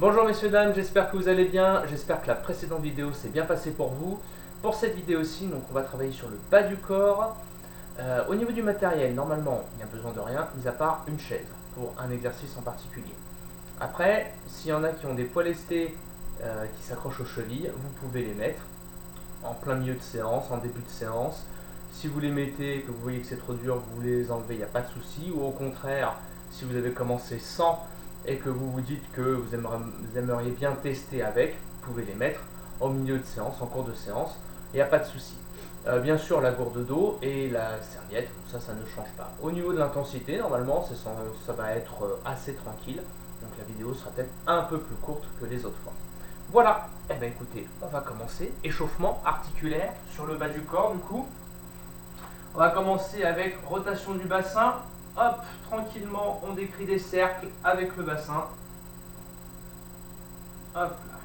Bonjour messieurs dames, j'espère que vous allez bien, j'espère que la précédente vidéo s'est bien passée pour vous. Pour cette vidéo-ci, donc on va travailler sur le bas du corps. Au niveau du matériel, normalement, il n'y a besoin de rien, mis à part une chaise, pour un exercice en particulier. Après, s'il y en a qui ont des poids lestés qui s'accrochent aux chevilles, vous pouvez les mettre en plein milieu de séance, en début de séance. Si vous les mettez et que vous voyez que c'est trop dur, vous les enlevez, il n'y a pas de souci. Ou au contraire, si vous avez commencé sans et que vous vous dites que vous aimeriez bien tester avec, vous pouvez les mettre au milieu de séance, en cours de séance, il n'y a pas de souci. Bien sûr, la gourde d'eau et la serviette, ça ne change pas. Au niveau de l'intensité, normalement, ça va être assez tranquille. Donc la vidéo sera peut-être un peu plus courte que les autres fois. Voilà, eh bien écoutez, on va commencer. Échauffement articulaire sur le bas du corps du coup. On va commencer avec rotation du bassin. Hop, tranquillement, on décrit des cercles avec le bassin. Hop là.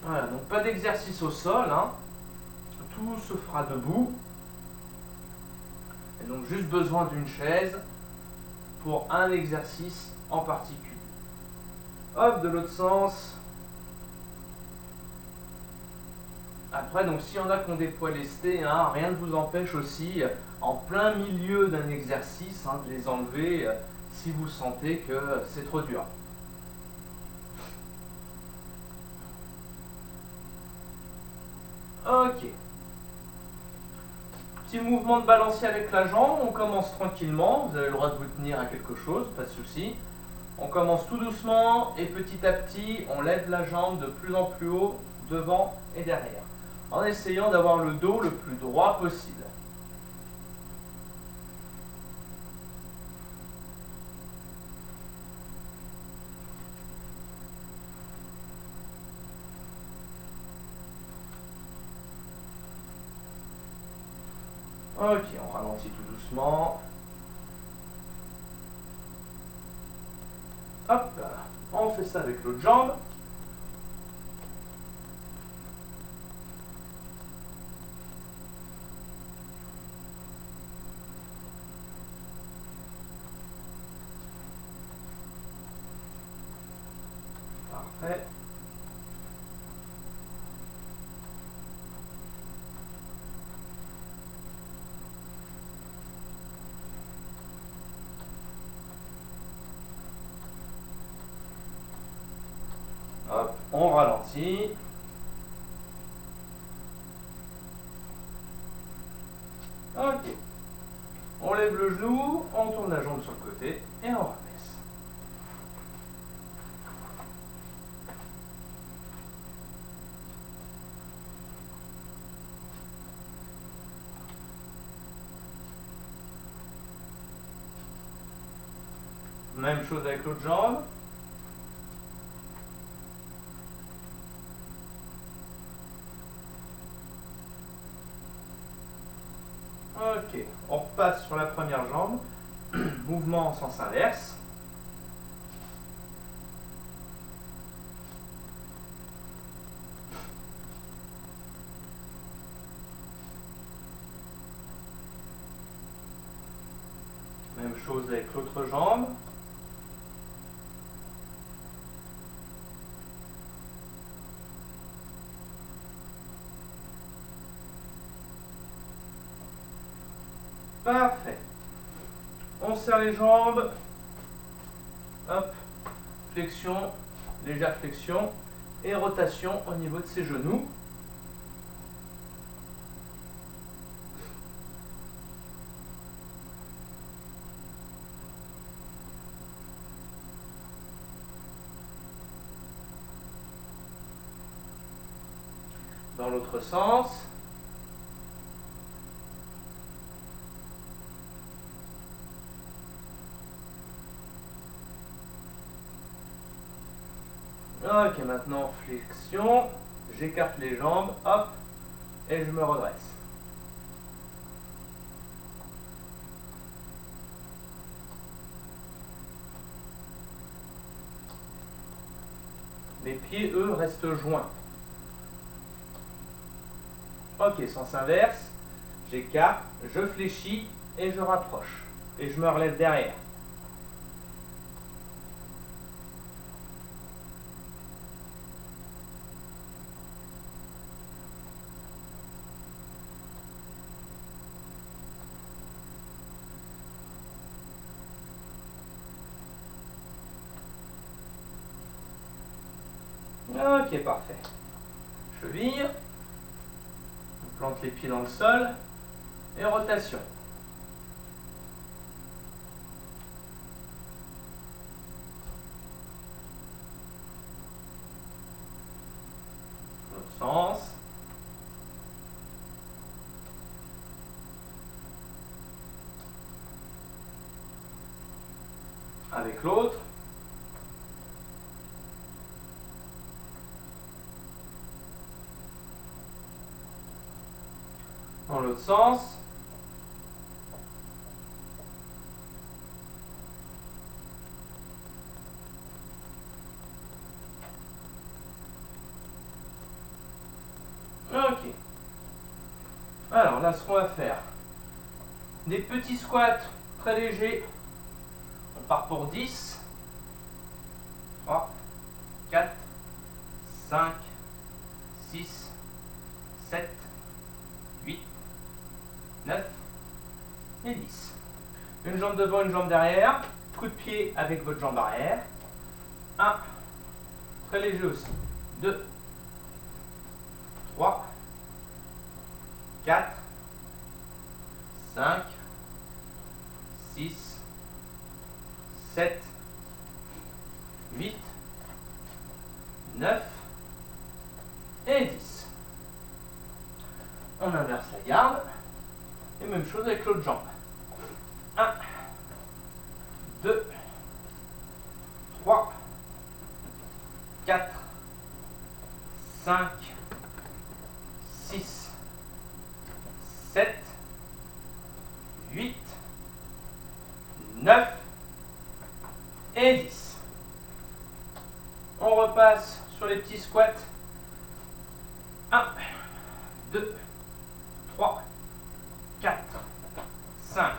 Voilà, donc pas d'exercice au sol, hein. Tout se fera debout. Et donc juste besoin d'une chaise pour un exercice en particulier. Hop, de l'autre sens. Après, donc s'il y en a qui ont des poids lestés, hein, rien ne vous empêche aussi, en plein milieu d'un exercice, hein, de les enlever si vous sentez que c'est trop dur. Ok. Petit mouvement de balancier avec la jambe, on commence tranquillement, vous avez le droit de vous tenir à quelque chose, pas de souci. On commence tout doucement et petit à petit, on lève la jambe de plus en plus haut, devant et derrière, en essayant d'avoir le dos le plus droit possible. Ok, on ralentit tout doucement. Hop, on fait ça avec l'autre jambe. Parfait. Hop, on ralentit. Ok. On lève le genou, on tourne la jambe sur le côté et on rabaisse. Même chose avec l'autre jambe. Ok, on repasse sur la première jambe. Mouvement en sens inverse. Même chose avec l'autre jambe. Parfait. On serre les jambes. Hop. Flexion, légère flexion. Et rotation au niveau de ses genoux. Dans l'autre sens. Ok, maintenant flexion, j'écarte les jambes, hop, et je me redresse. Les pieds, eux, restent joints. Ok, sens inverse, j'écarte, je fléchis et je rapproche. Et je me relève derrière. Ok, parfait. Cheville. On plante les pieds dans le sol. Et rotation. L'autre sens. Avec l'autre. Dans l'autre sens. Ok. Alors là, ce qu'on va faire, des petits squats très légers. On part pour 10. 3, 4, 5, 6, 7, 8, 9 et 10. Une jambe devant, une jambe derrière. Coup de pied avec votre jambe arrière. 1. Très léger aussi. 2. 3. 4. 5. 6. 7. 8. 9. Et 10. On inverse la garde. Et même chose avec l'autre jambe. 1, 2, 3, 4, 5, 6, 7, 8, 9 et 10. On repasse sur les petits squats. 1, 2, 3, 4, 5,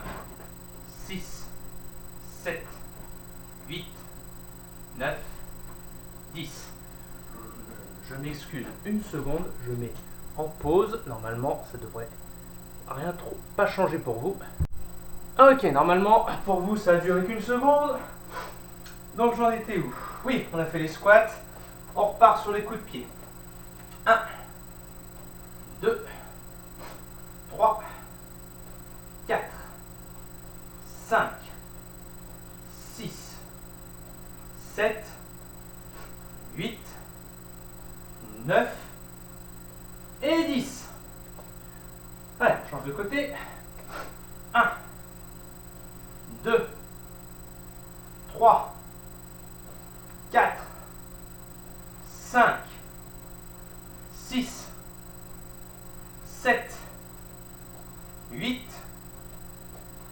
6, 7, 8, 9, 10. Je m'excuse une seconde, je mets en pause. Normalement, ça devrait rien trop pas changer pour vous. Ok, normalement, pour vous, ça a duré qu'une seconde. Donc j'en étais où? Oui, on a fait les squats. On repart sur les coups de pied. 1, 2, 3, 4, 5, 6, 7, 8, 9 et 10. Allez, on change de côté. 1, 2, 3, 4, 5, 6, 7, 8,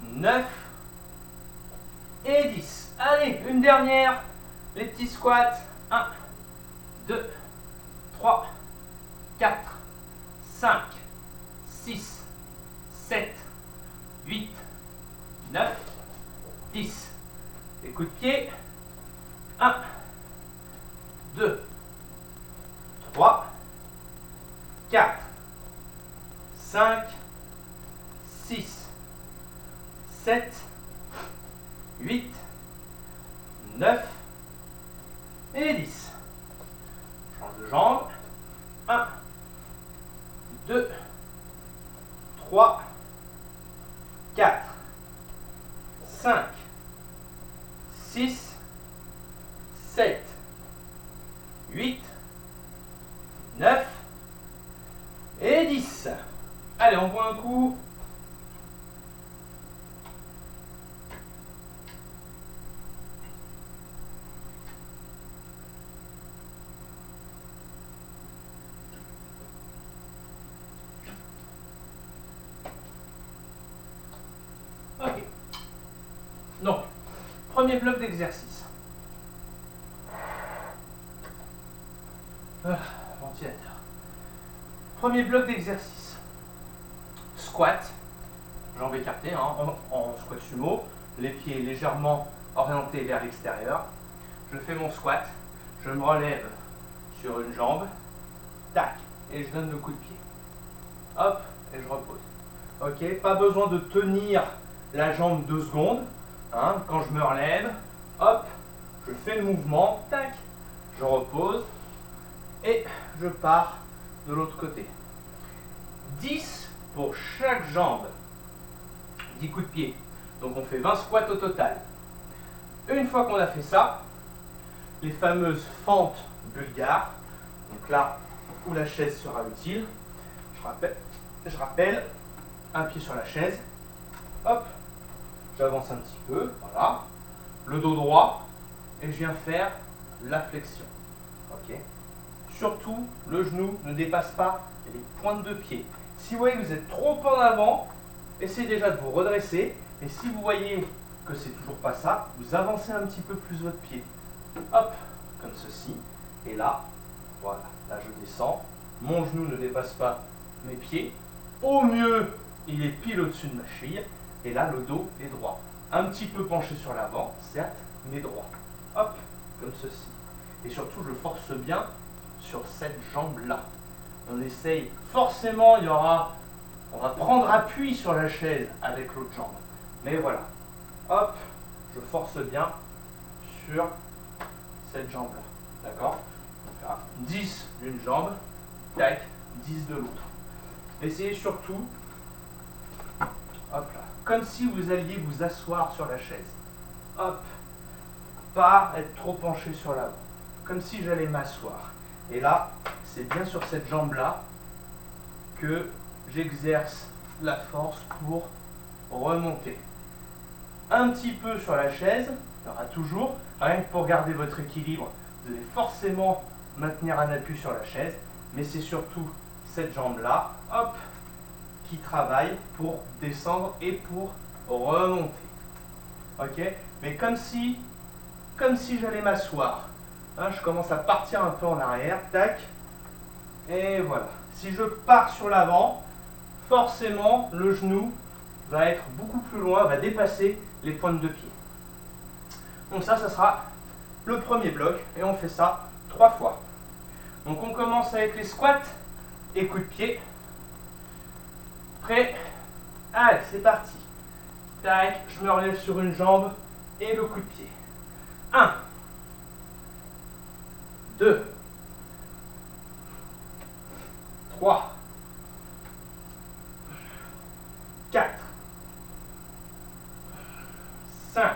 9 et 10. Allez, une dernière. Les petits squats. 1, 2, 3, 4, 5, 6, 7, 8, 9, 10. Les coups de pied. 1, 2, 3, 4, 5, 6, 7, 8, 9 et 10. Change de jambe. 1, 2, 3, 4, 5, 6, 7, 8, 9 et 10. Allez, on voit un coup. Ok. Donc, premier bloc d'exercice. Ventilateur. Premier bloc d'exercice. Squat. Jambes écartées, hein, en squat sumo. Les pieds légèrement orientés vers l'extérieur. Je fais mon squat. Je me relève sur une jambe. Tac. Et je donne le coup de pied. Hop. Et je repose. Ok. Pas besoin de tenir la jambe 2 secondes. Hein, quand je me relève, hop, je fais le mouvement, tac, je repose, Et je pars de l'autre côté. 10 pour chaque jambe. 10 coups de pied. Donc on fait 20 squats au total. Une fois qu'on a fait ça, les fameuses fentes bulgares, donc là où la chaise sera utile, je rappelle, un pied sur la chaise, hop, j'avance un petit peu, voilà, le dos droit, et je viens faire la flexion. Ok. Surtout, le genou ne dépasse pas les pointes de pied. Si vous voyez que vous êtes trop en avant, essayez déjà de vous redresser, et si vous voyez que c'est toujours pas ça, vous avancez un petit peu plus votre pied. Hop, comme ceci, et là, voilà, là je descends, mon genou ne dépasse pas mes pieds, au mieux il est pile au-dessus de ma cheville, et là le dos est droit. Un petit peu penché sur l'avant, certes, mais droit. Hop, comme ceci. Et surtout je force bien sur cette jambe-là. On essaye, forcément on va prendre appui sur la chaise avec l'autre jambe. Mais voilà, hop, je force bien sur cette jambe-là. D'accord? 10 d'une jambe, tac, 10 de l'autre. Essayez surtout, hop là, comme si vous alliez vous asseoir sur la chaise. Hop, pas être trop penché sur l'avant. Comme si j'allais m'asseoir. Et là, c'est bien sur cette jambe-là que j'exerce la force pour remonter. Un petit peu sur la chaise, il y aura toujours, rien que pour garder votre équilibre, vous allez forcément maintenir un appui sur la chaise, mais c'est surtout cette jambe-là, hop, qui travaille pour descendre et pour remonter. Ok? Mais comme si j'allais m'asseoir. Hein, je commence à partir un peu en arrière, tac, et voilà. Si je pars sur l'avant, forcément le genou va être beaucoup plus loin, va dépasser les pointes de pied. Donc ça sera le premier bloc, et on fait ça 3 fois. Donc on commence avec les squats et coups de pied. Prêt? Allez, c'est parti. Tac, je me relève sur une jambe et le coup de pied. 1, 2, 3, 4, 5,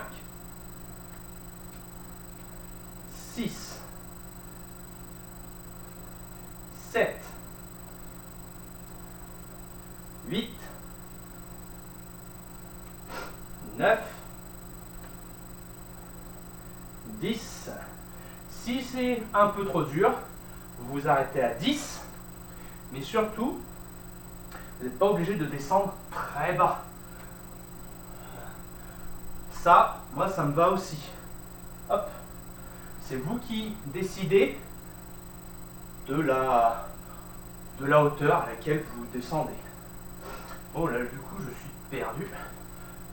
6, 7, 8, 9, 10. Si c'est un peu trop dur, vous vous arrêtez à 10. Mais surtout, vous n'êtes pas obligé de descendre très bas. Ça, moi, ça me va aussi. Hop. C'est vous qui décidez de la hauteur à laquelle vous descendez. Oh là, du coup, je suis perdu.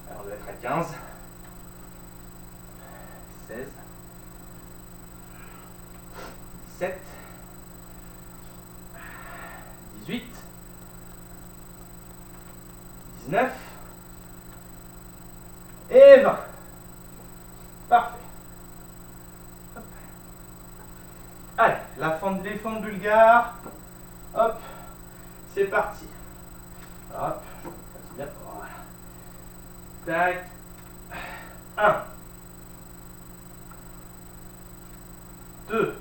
Alors, on doit être à 15, 16, 17, 18, 19 et 20. Parfait. Hop. Allez, les fentes bulgares. Hop, c'est parti. Hop, je passe bien. Voilà. Tac. 1, 2,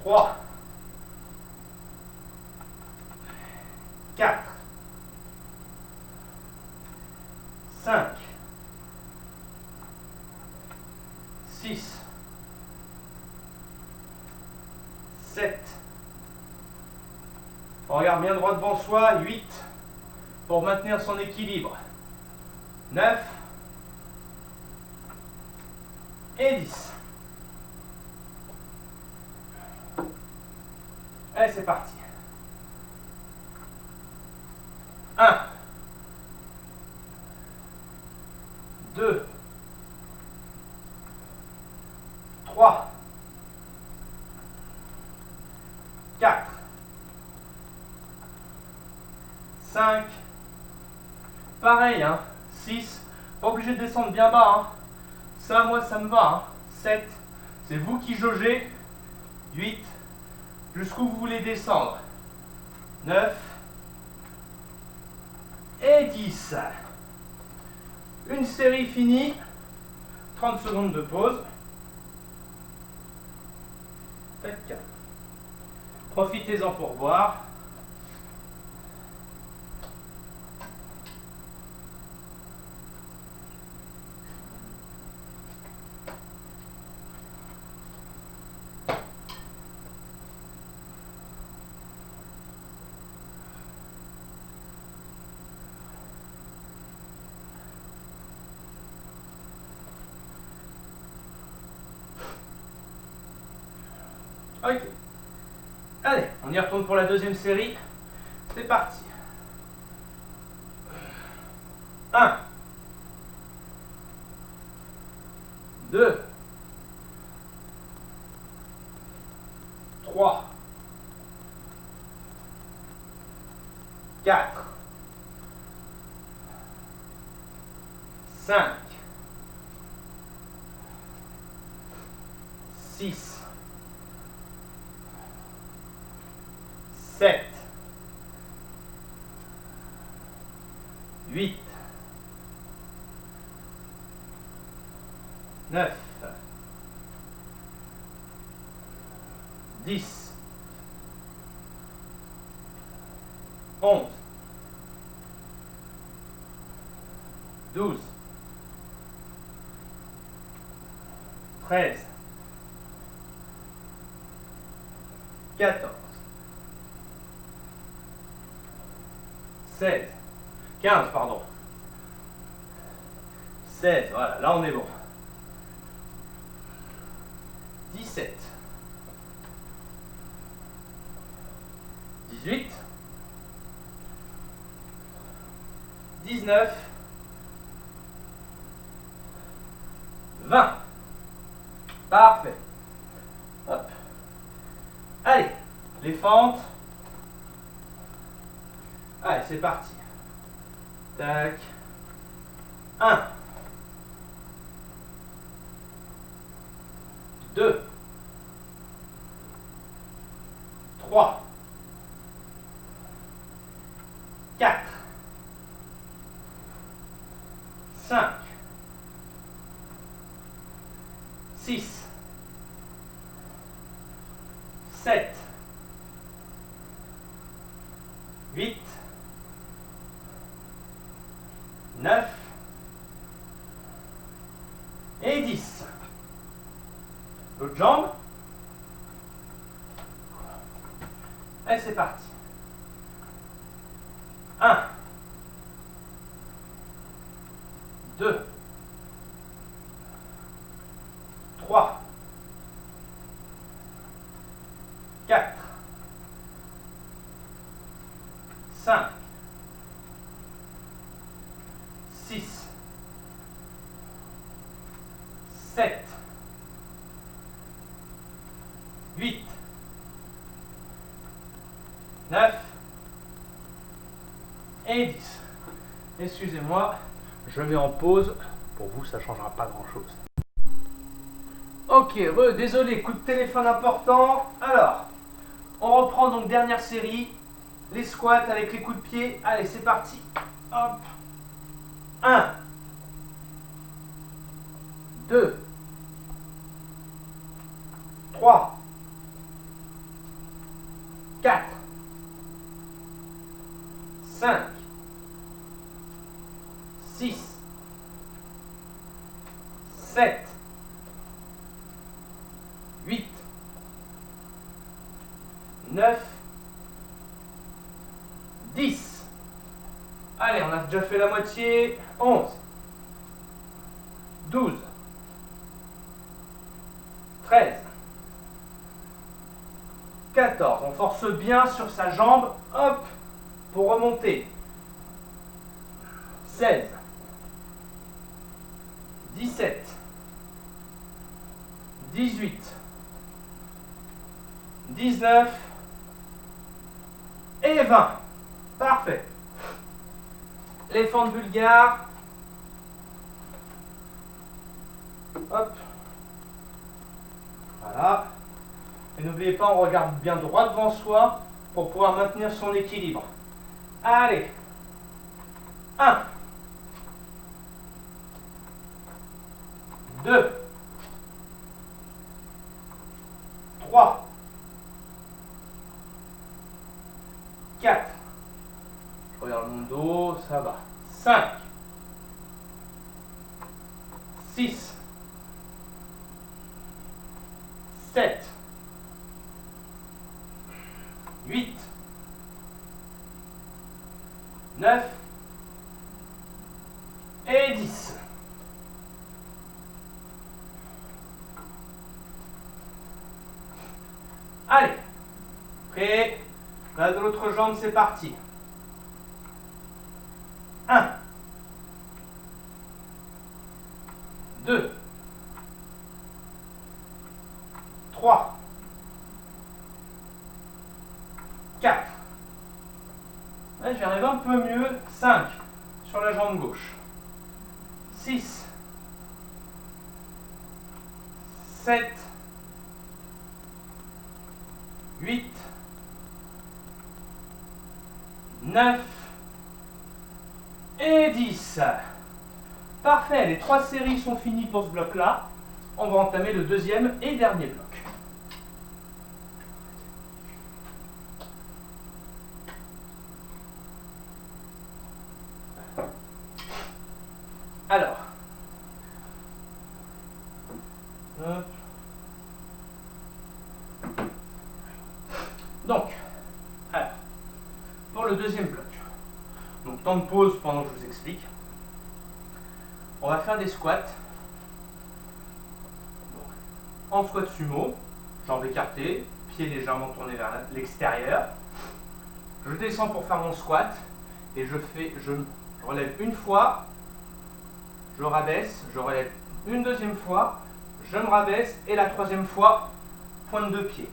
3, 4, 5, 6, 7. On regarde bien droit devant soi. 8 pour maintenir son équilibre. 9 et 10. Allez, c'est parti. 1, 2, 3, 4, 5, pareil, hein, 6, pas obligé de descendre bien bas, hein. Ça, moi, ça me va, hein. 7, C'est vous qui jaugez. 8. Jusqu'où vous voulez descendre. 9. Et 10. Une série finie. 30 secondes de pause. Tac. Profitez-en pour boire. Ok. Allez, on y retourne pour la deuxième série. C'est parti. 1. 2. 3. 4. 5. 6. 7, 8, 9, 10, 11, 12, 13, 14, 16, 15, pardon. 16, voilà, là on est bon. 17, 18, 19, 20. Parfait. Hop. Allez, les fentes. Allez, c'est parti. Tac. 1. 2. 3. 4. 5. 6. 7. 8. 9 et 10. L'autre jambe. Et c'est parti. 1, 2, 3, 4, 5, 6, 7, 8, 9 et 10. Excusez-moi, je mets en pause. Pour vous, ça ne changera pas grand-chose. Ok, désolé, coup de téléphone important. Alors, on reprend donc dernière série. Les squats avec les coups de pied. Allez, c'est parti. Hop. 1, 2, 3, 4, 5, 6, 7, 8, 9, 10. Allez, on a déjà fait la moitié. 11, 12, 13, 14. On force bien sur sa jambe. Hop, pour remonter. 16, 17, 18, 19 et 20. Parfait. Les fentes bulgares. Hop. Voilà. Et n'oubliez pas, on regarde bien droit devant soi pour pouvoir maintenir son équilibre. Allez. 1. 2. 3. 4. Je regarde mon dos, ça va. 5. 6. 7. 8. 9. Et 10. Allez. Prêt. Là, de l'autre jambe, c'est parti. 1. 2. 3. 4. Là, j'y arrive un peu mieux. 5 sur la jambe gauche. 6. 7. 8. 9. Et 10. Parfait, les 3 séries sont finies pour ce bloc-là. On va entamer le deuxième et dernier bloc. Alors, hop. Donc, alors, pour le deuxième bloc, donc temps de pause pendant que je vous explique. On va faire des squats. Donc, en squat sumo, jambes écartées, pieds légèrement tournés vers l'extérieur. Je descends pour faire mon squat et je relève une fois, je rabaisse, je relève une deuxième fois, je me rabaisse et la troisième fois, pointe de pied.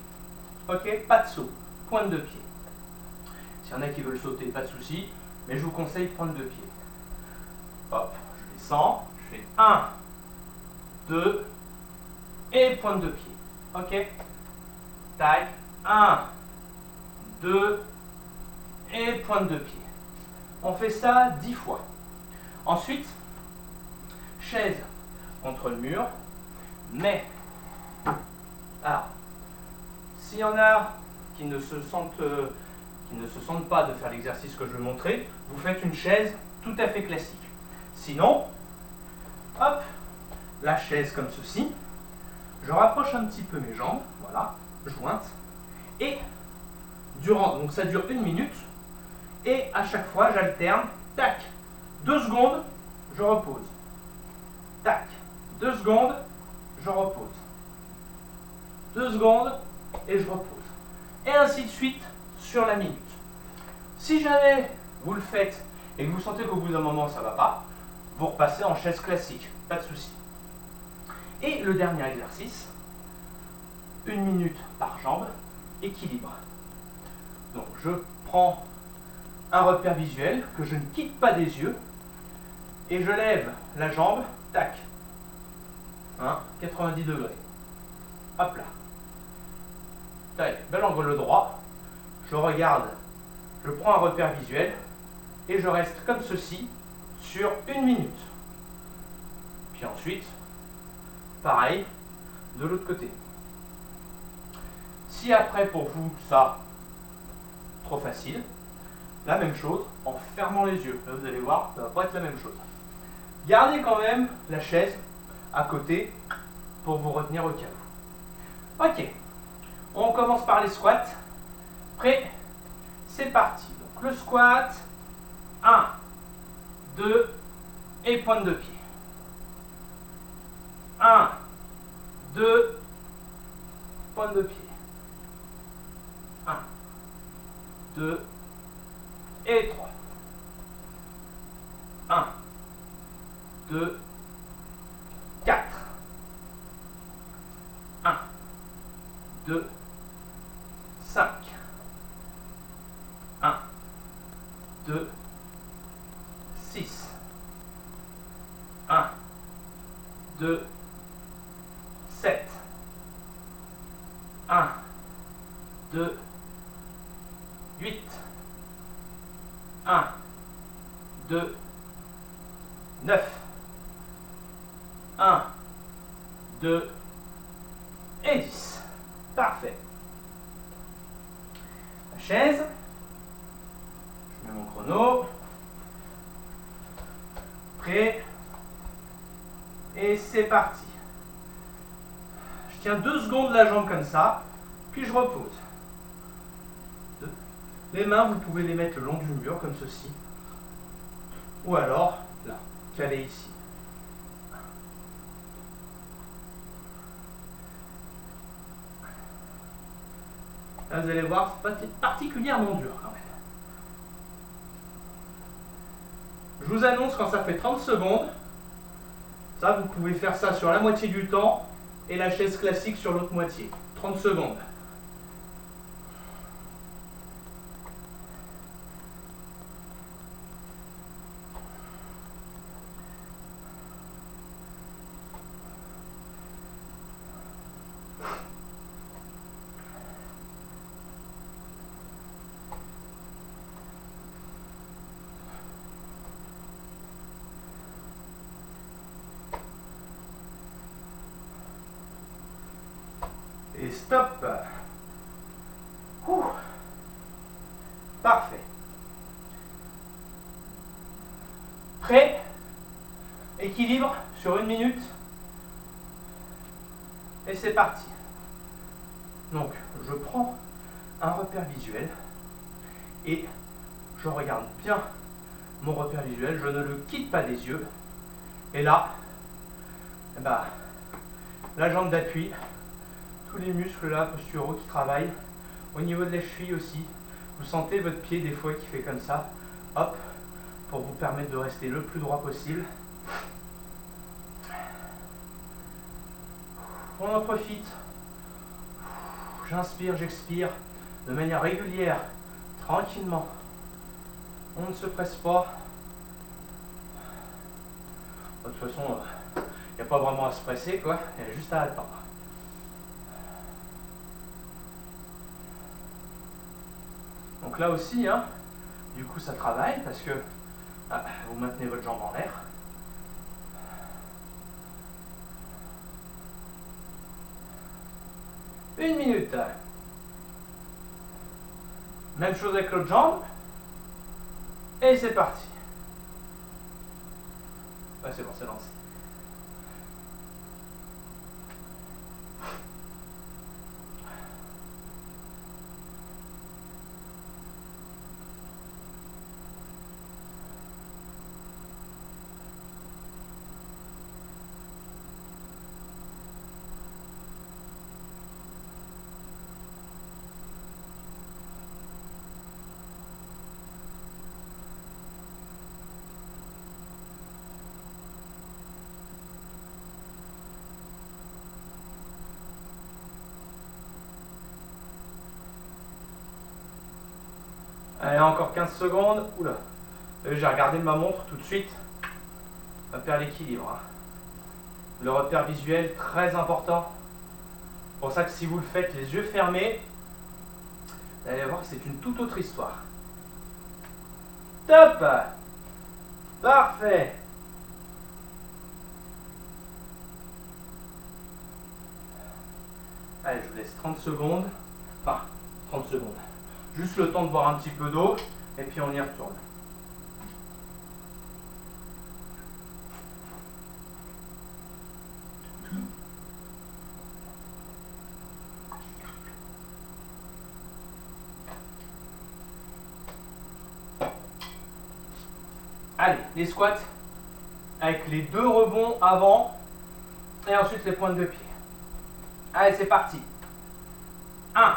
Ok, pas de saut, pointe de pied. S'il y en a qui veulent sauter, pas de souci, mais je vous conseille pointe de pied. Hop, je descends, je fais 1, 2 et pointe de pied. Ok, tac, 1, 2 et pointe de pied. On fait ça 10 fois. Ensuite, chaise contre le mur, mais alors, s'il y en a qui ne se sentent pas de faire l'exercice que je vais montrer, vous faites une chaise tout à fait classique. Sinon, hop, la chaise comme ceci, je rapproche un petit peu mes jambes, voilà, jointes, et donc ça dure 1 minute, et à chaque fois j'alterne, tac, 2 secondes, je repose, tac, 2 secondes, je repose, 2 secondes, et je repose. Et ainsi de suite sur la minute. Si jamais vous le faites et que vous sentez qu'au bout d'un moment ça ne va pas, vous repassez en chaise classique, pas de souci. Et le dernier exercice, 1 minute par jambe, équilibre. Donc je prends un repère visuel que je ne quitte pas des yeux et je lève la jambe, tac, 90 degrés. Hop là. Tac, bel angle droit. Je regarde, je prends un repère visuel et je reste comme ceci sur 1 minute. Puis ensuite, pareil, de l'autre côté. Si après pour vous ça, trop facile, la même chose en fermant les yeux. Là, vous allez voir, ça ne va pas être la même chose. Gardez quand même la chaise à côté pour vous retenir au cas où. Ok, on commence par les squats. Prêt? C'est parti. Donc le squat, 1, 2 et pointe de pied. 1, 2, pointe de pied. 1, 2 et 3. 1, 2, 4. 1, 2, 5. 1, 2, 6. 1, 2, 7. 2, 8, 1, 2, 9, 1, 2 et 10. Parfait. La chaise. Je mets mon chrono. Prêt. Et c'est parti. Je tiens 2 secondes la jambe comme ça, puis je repose. Les mains, vous pouvez les mettre le long du mur, comme ceci. Ou alors, là, calé ici. Là, vous allez voir, c'est particulièrement dur quand même. Je vous annonce quand ça fait 30 secondes. Ça, vous pouvez faire ça sur la moitié du temps et la chaise classique sur l'autre moitié. 30 secondes. Et stop. Ouh. Parfait. Prêt? Équilibre sur 1 minute. Et c'est parti. Donc, je prends un repère visuel et je regarde bien mon repère visuel. Je ne le quitte pas des yeux. Et là, eh ben, la jambe d'appui, tous les muscles là, posturaux qui travaillent. Au niveau de la cheville aussi, vous sentez votre pied des fois qui fait comme ça. Hop, pour vous permettre de rester le plus droit possible. On en profite. J'inspire, j'expire de manière régulière, tranquillement. On ne se presse pas. De toute façon, il n'y a pas vraiment à se presser, quoi. Il y a juste à attendre. Donc là aussi, hein, du coup, ça travaille parce que vous maintenez votre jambe en l'air. Une minute. Même chose avec l'autre jambe. Et c'est parti. Ouais, c'est bon, c'est lancé. Allez, encore 15 secondes. Oula. J'ai regardé ma montre tout de suite. On va perdre l'équilibre. Hein. Le repère visuel, très important. C'est pour ça que si vous le faites les yeux fermés, vous allez voir que c'est une toute autre histoire. Top! Parfait! Allez, je vous laisse 30 secondes. Enfin, 30 secondes. Juste le temps de boire un petit peu d'eau et puis on y retourne. Allez, les squats avec les 2 rebonds avant et ensuite les pointes de pied. Allez, c'est parti. 1,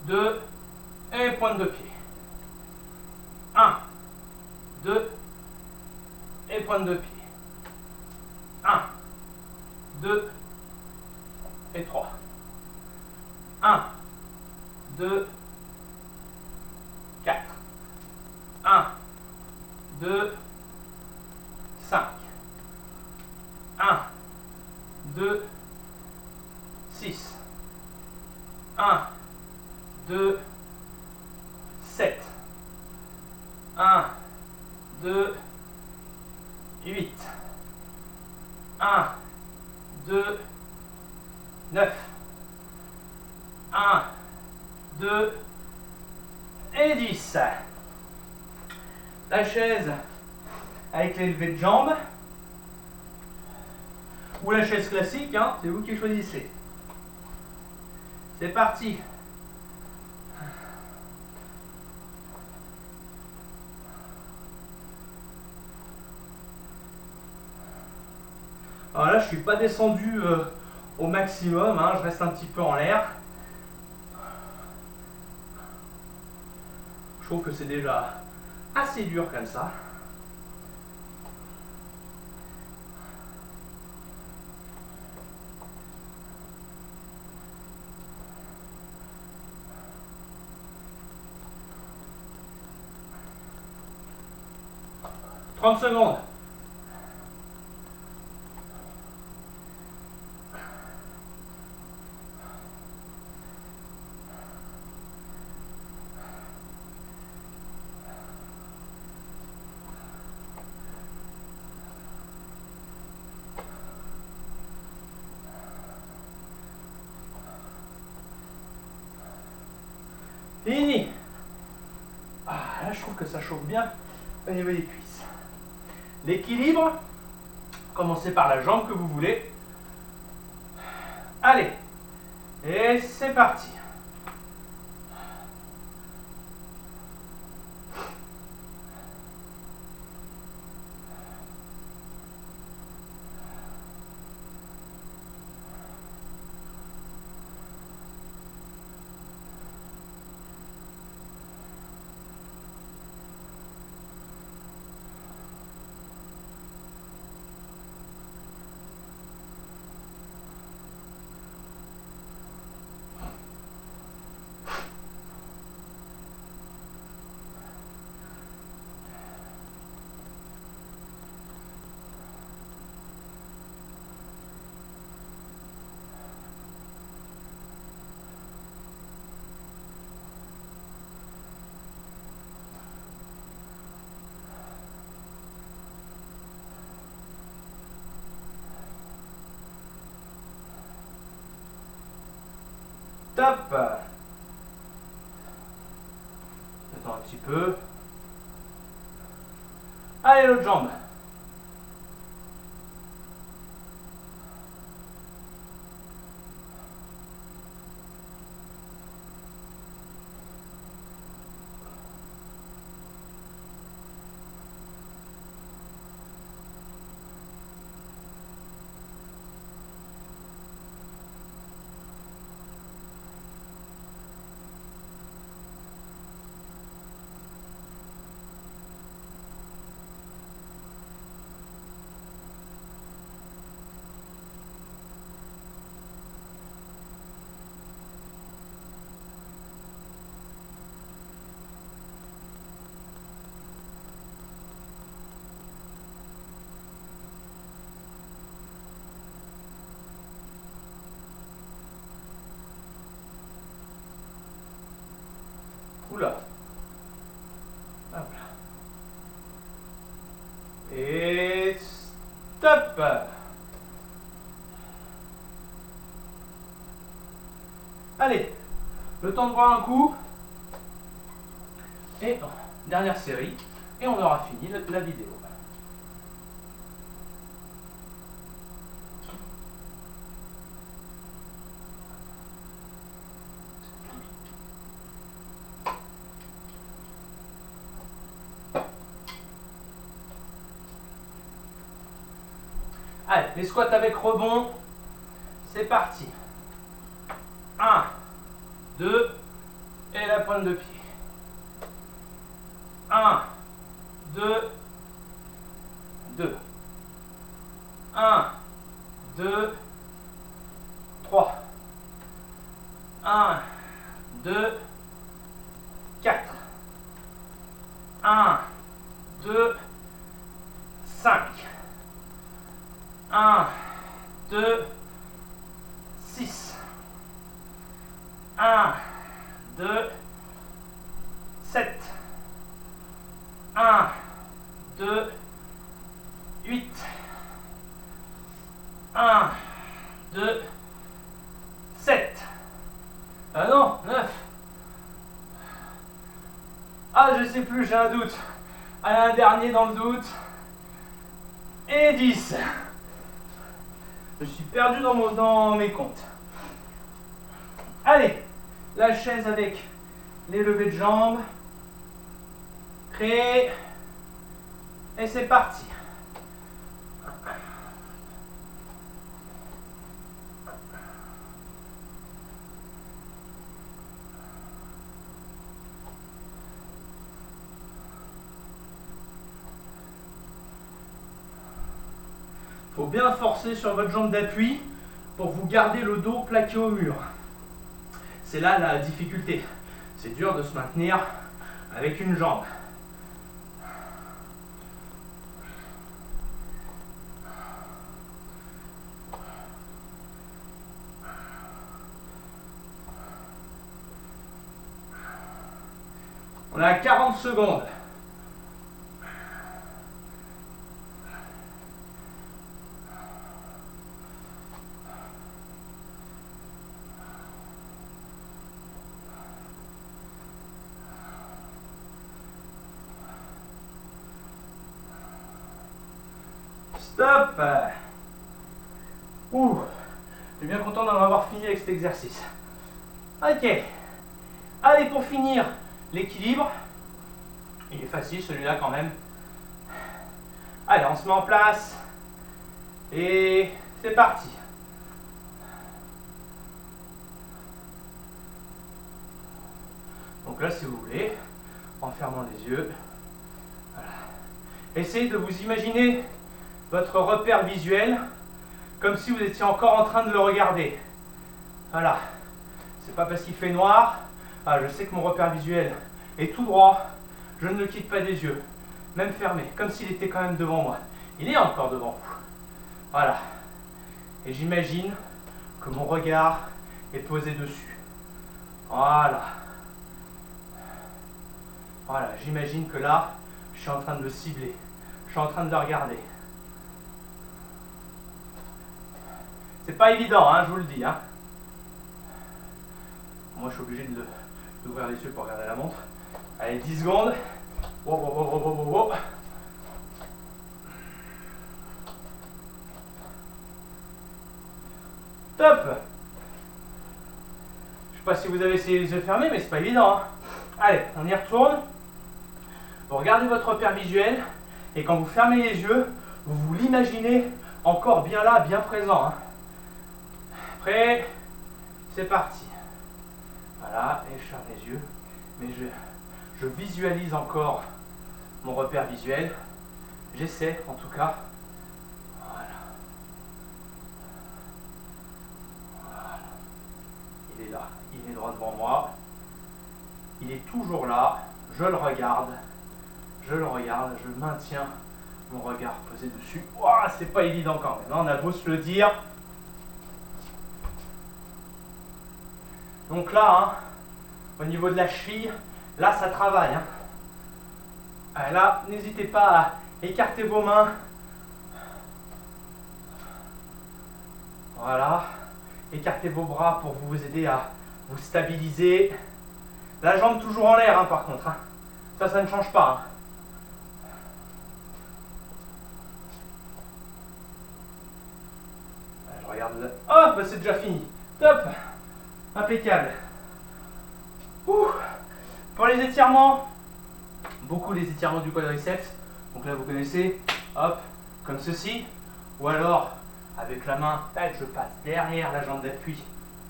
2 et pointe de pied. 1, 2 et pointe de pied. 1, 2 et 3. 1, 2, 4. 1, 2, 5. 1, 2, 6. 1, 2, 7. 1, 2, 8. 1, 2, 9. 1, 2 et 10. La chaise avec l'élevé de jambes. Ou la chaise classique, hein, c'est vous qui choisissez. C'est parti. Alors là, je ne suis pas descendu au maximum, hein, je reste un petit peu en l'air. Je trouve que c'est déjà assez dur comme ça. « 30 secondes. Fini. Ah, là, je trouve que ça chauffe bien au niveau des cuisses. L'équilibre, commencez par la jambe que vous voulez. Allez, et c'est parti. Top. Attends un petit peu. Allez, l'autre jambe. Oula. Hop là. Et stop. Allez, le temps de boire un coup. Et dernière série. Et on aura fini la vidéo. Allez, les squats avec rebond, c'est parti. 1, 2, et la pointe de pied. 1, 2, 2. 1, 2, 3. 1, 2, 4. 1, 2, 5. 1, 2, 6. 1, 2, 7, 1, 2, 8, 1, 2, 7. Ah non, 9. Ah, je sais plus, j'ai un doute. Allez, un dernier dans le doute. Et 10. Je suis perdu dans mes comptes. Allez, la chaise avec les levées de jambes. Créer. Et c'est parti. Il faut bien forcer sur votre jambe d'appui pour vous garder le dos plaqué au mur. C'est là la difficulté. C'est dur de se maintenir avec une jambe. On a 40 secondes. Stop. Ouh, je suis bien content d'en avoir fini avec cet exercice. Ok. Allez, pour finir, l'équilibre. Il est facile celui-là quand même. Allez, on se met en place. Et c'est parti. Donc là, si vous voulez, en fermant les yeux, voilà. Essayez de vous imaginer votre repère visuel comme si vous étiez encore en train de le regarder. Voilà. C'est pas parce qu'il fait noir. Ah, je sais que mon repère visuel est tout droit. Je ne le quitte pas des yeux, même fermé, comme s'il était quand même devant moi. Il est encore devant vous. Voilà. Et j'imagine que mon regard est posé dessus. Voilà. Voilà, j'imagine que là, je suis en train de le cibler. Je suis en train de le regarder. C'est pas évident, hein, je vous le dis. Hein. Moi, je suis obligé d'ouvrir les yeux pour regarder la montre. Allez, 10 secondes. Wow, wow, wow, wow, wow, wow. Top. Je sais pas si vous avez essayé les yeux fermés, mais c'est pas évident. Hein. Allez, on y retourne. Vous regardez votre repère visuel et quand vous fermez les yeux, vous vous l'imaginez encore bien là, bien présent. Hein. Prêt? C'est parti. Voilà, et je ferme les yeux. Mais je visualise encore mon repère visuel. J'essaie en tout cas. Voilà. Voilà. Il est là, il est droit devant moi. Il est toujours là. Je le regarde. Je maintiens mon regard posé dessus. Ouah, c'est pas évident quand même. On a beau se le dire. Donc là, hein, au niveau de la cheville, là ça travaille. Hein. Là, n'hésitez pas à écarter vos mains. Voilà. Écartez vos bras pour vous aider à vous stabiliser. La jambe toujours en l'air, hein, par contre. Hein. Ça ne change pas. Hein. Je regarde là. Oh, bah c'est déjà fini. Top. Impeccable. Ouh. Pour les étirements, beaucoup les étirements du quadriceps. Donc là, vous connaissez. Hop, comme ceci. Ou alors, avec la main, tac, je passe derrière la jambe d'appui.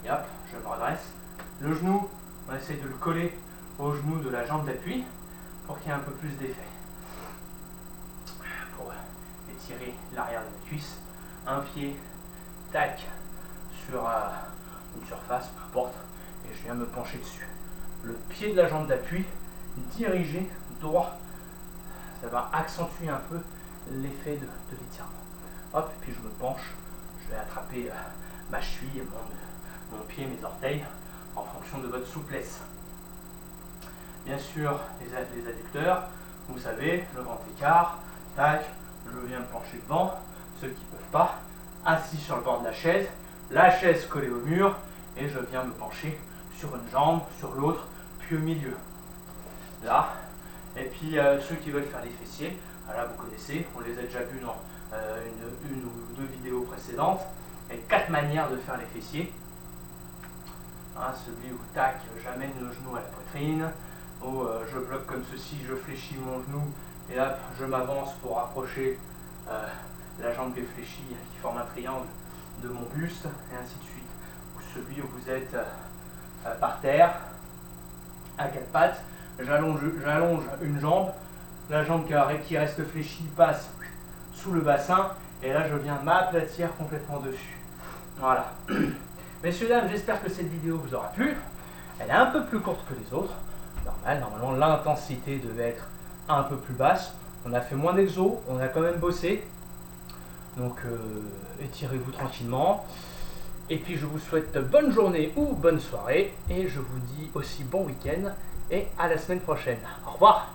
Et hop, je me redresse. Le genou, on essaie de le coller au genou de la jambe d'appui pour qu'il y ait un peu plus d'effet. Pour étirer l'arrière de la cuisse. Un pied, tac, sur une surface, peu importe, et je viens me pencher dessus. Le pied de la jambe d'appui dirigé droit. Ça va accentuer un peu l'effet de l'étirement. Hop, et puis je me penche, je vais attraper ma cheville, mon pied, mes orteils, en fonction de votre souplesse. bien sûr les adducteurs, vous savez, le grand écart, tac, je viens me pencher devant, ceux qui ne peuvent pas, assis sur le bord de la chaise collée au mur, et je viens me pencher sur une jambe, sur l'autre, puis au milieu. Là, et puis ceux qui veulent faire les fessiers, là vous connaissez, on les a déjà vus dans une ou deux vidéos précédentes, il y a 4 manières de faire les fessiers. Celui où tac, j'amène le genou à la poitrine, où je bloque comme ceci, je fléchis mon genou, et là je m'avance pour rapprocher la jambe qui est fléchie, qui forme un triangle de mon buste, et ainsi de suite. Ou celui où vous êtes par terre, à 4 pattes, j'allonge une jambe, la jambe qui reste fléchie passe sous le bassin, et là je viens m'aplatir complètement dessus. Voilà. Messieurs, dames, j'espère que cette vidéo vous aura plu. Elle est un peu plus courte que les autres. Normalement l'intensité devait être un peu plus basse. On a fait moins d'exos, on a quand même bossé. Donc étirez-vous tranquillement. Et puis je vous souhaite bonne journée ou bonne soirée. Et je vous dis aussi bon week-end et à la semaine prochaine. Au revoir.